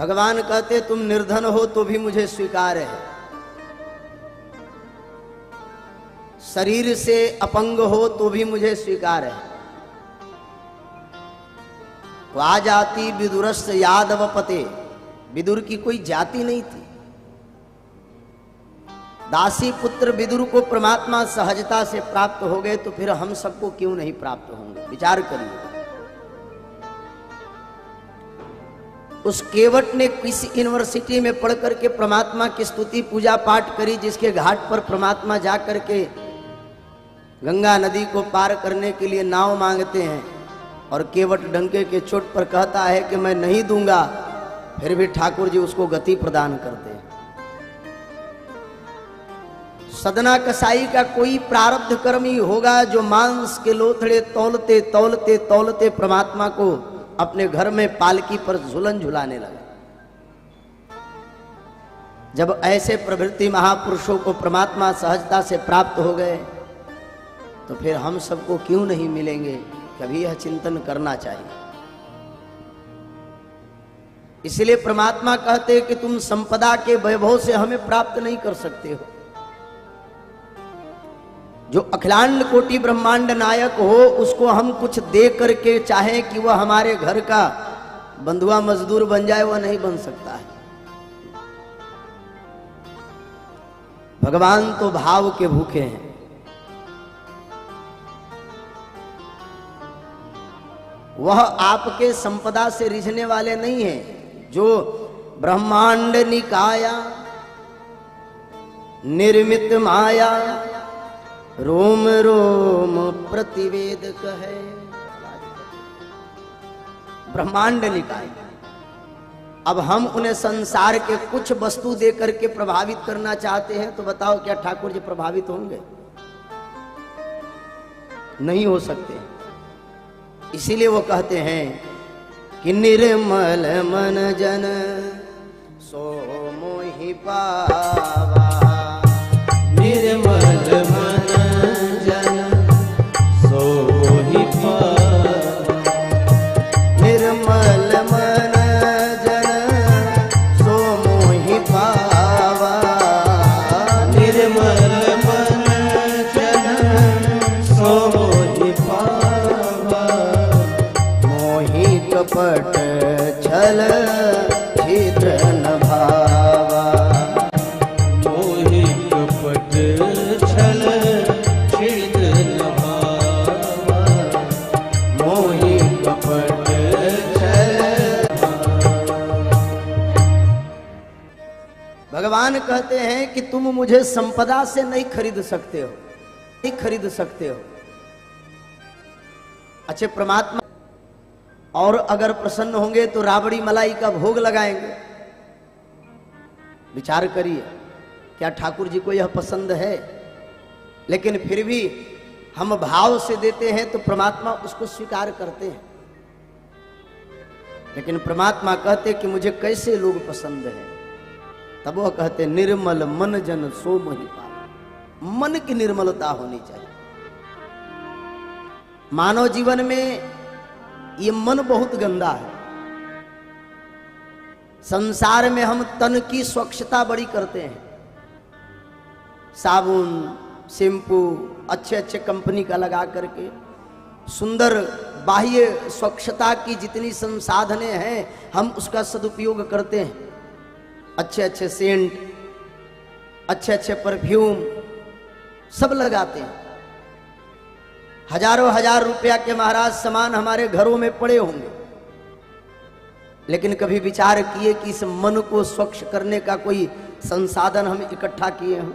भगवान कहते तुम निर्धन हो तो भी मुझे स्वीकार है, शरीर से अपंग हो तो भी मुझे स्वीकार है। आ जाति विदुरस्य यादव पते, विदुर की कोई जाति नहीं थी। दासी पुत्र विदुर को परमात्मा सहजता से प्राप्त हो गए तो फिर हम सबको क्यों नहीं प्राप्त होंगे? विचार करिए। उस केवट ने किसी यूनिवर्सिटी में पढ़ करके परमात्मा की स्तुति पूजा पाठ करी, जिसके घाट पर परमात्मा जा करके गंगा नदी को पार करने के लिए नाव मांगते हैं और केवट डंके के चोट पर कहता है कि मैं नहीं दूंगा, फिर भी ठाकुर जी उसको गति प्रदान करते हैं। सदना कसाई का कोई प्रारब्ध कर्म ही होगा जो मांस के लोथड़े तौलते तौलते तौलते परमात्मा को अपने घर में पालकी पर झुलन झुलाने लगा। जब ऐसे प्रवृत्ति महापुरुषों को परमात्मा सहजता से प्राप्त हो गए तो फिर हम सबको क्यों नहीं मिलेंगे? कभी यह चिंतन करना चाहिए। इसलिए परमात्मा कहते हैं कि तुम संपदा के वैभव से हमें प्राप्त नहीं कर सकते हो। जो अखिलांड कोटि ब्रह्मांड नायक हो उसको हम कुछ दे करके चाहे कि वह हमारे घर का बंधुआ मजदूर बन जाए, वह नहीं बन सकता है। भगवान तो भाव के भूखे हैं। वह आपके संपदा से रिझने वाले नहीं हैं। जो ब्रह्मांड निकाया निर्मित माया रोम रोम प्रतिवेद कहे। ब्रह्मांड निकाय। अब हम उन्हें संसार के कुछ वस्तु देकर के प्रभावित करना चाहते हैं तो बताओ क्या ठाकुर जी प्रभावित होंगे? नहीं हो सकते। इसीलिए वो कहते हैं कि निर्मल मन जन सो मोहि पावा, निर्मल मन जन सो ही पावा, निर्मल मन जन सो मोहि पावा, निर्मल मन जन सो मोहि पावा, मोहि कपट छल छिद्र न भावा, मोहि कपट छल छिद्र न भावा, मोहि कपट छल। भगवान कहते हैं कि तुम मुझे संपदा से नहीं खरीद सकते हो, नहीं खरीद सकते हो। अच्छे परमात्मा और अगर प्रसन्न होंगे तो राबड़ी मलाई का भोग लगाएंगे। विचार करिए, क्या ठाकुर जी को यह पसंद है? लेकिन फिर भी हम भाव से देते हैं तो परमात्मा उसको स्वीकार करते हैं। लेकिन परमात्मा कहते कि मुझे कैसे लोग पसंद हैं, तब वह कहते निर्मल मन जन सो मोहि पावा। मन की निर्मलता होनी चाहिए। मानव जीवन में ये मन बहुत गंदा है। संसार में हम तन की स्वच्छता बड़ी करते हैं। साबुन शैम्पू अच्छे अच्छे कंपनी का लगा करके सुंदर बाह्य स्वच्छता की जितनी संसाधने हैं हम उसका सदुपयोग करते हैं। अच्छे अच्छे सेंट, अच्छे अच्छे परफ्यूम सब लगाते हैं। हजारों हजार रुपया के महाराज सामान हमारे घरों में पड़े होंगे, लेकिन कभी विचार किए कि इस मन को स्वच्छ करने का कोई संसाधन हम इकट्ठा किए हों?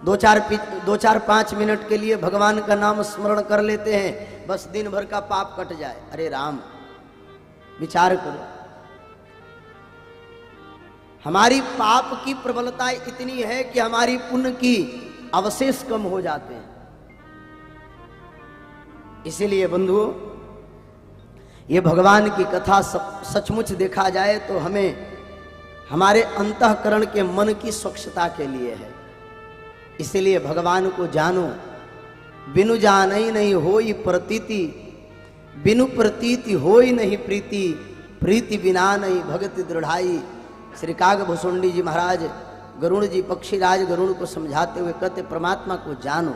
दो चार 5 मिनट के लिए भगवान का नाम स्मरण कर लेते हैं, बस दिन भर का पाप कट जाए। अरे राम, विचार करो। हमारी पाप की प्रबलता इतनी है कि हमारी पुण्य की अवशेष कम हो जाते हैं। इसीलिए बंधुओं, ये भगवान की कथा सचमुच देखा जाए तो हमें हमारे अंतःकरण के मन की स्वच्छता के लिए है। इसीलिए भगवान को जानो, बिनु जान ही नहीं होई प्रतीति, बिनु प्रतीति होई नहीं प्रीति, प्रीति बिना नहीं भगति दृढ़ाई। श्री कागभूषुंडी जी महाराज गरुण जी पक्षीराज गरुण को समझाते हुए कहते परमात्मा को जानो।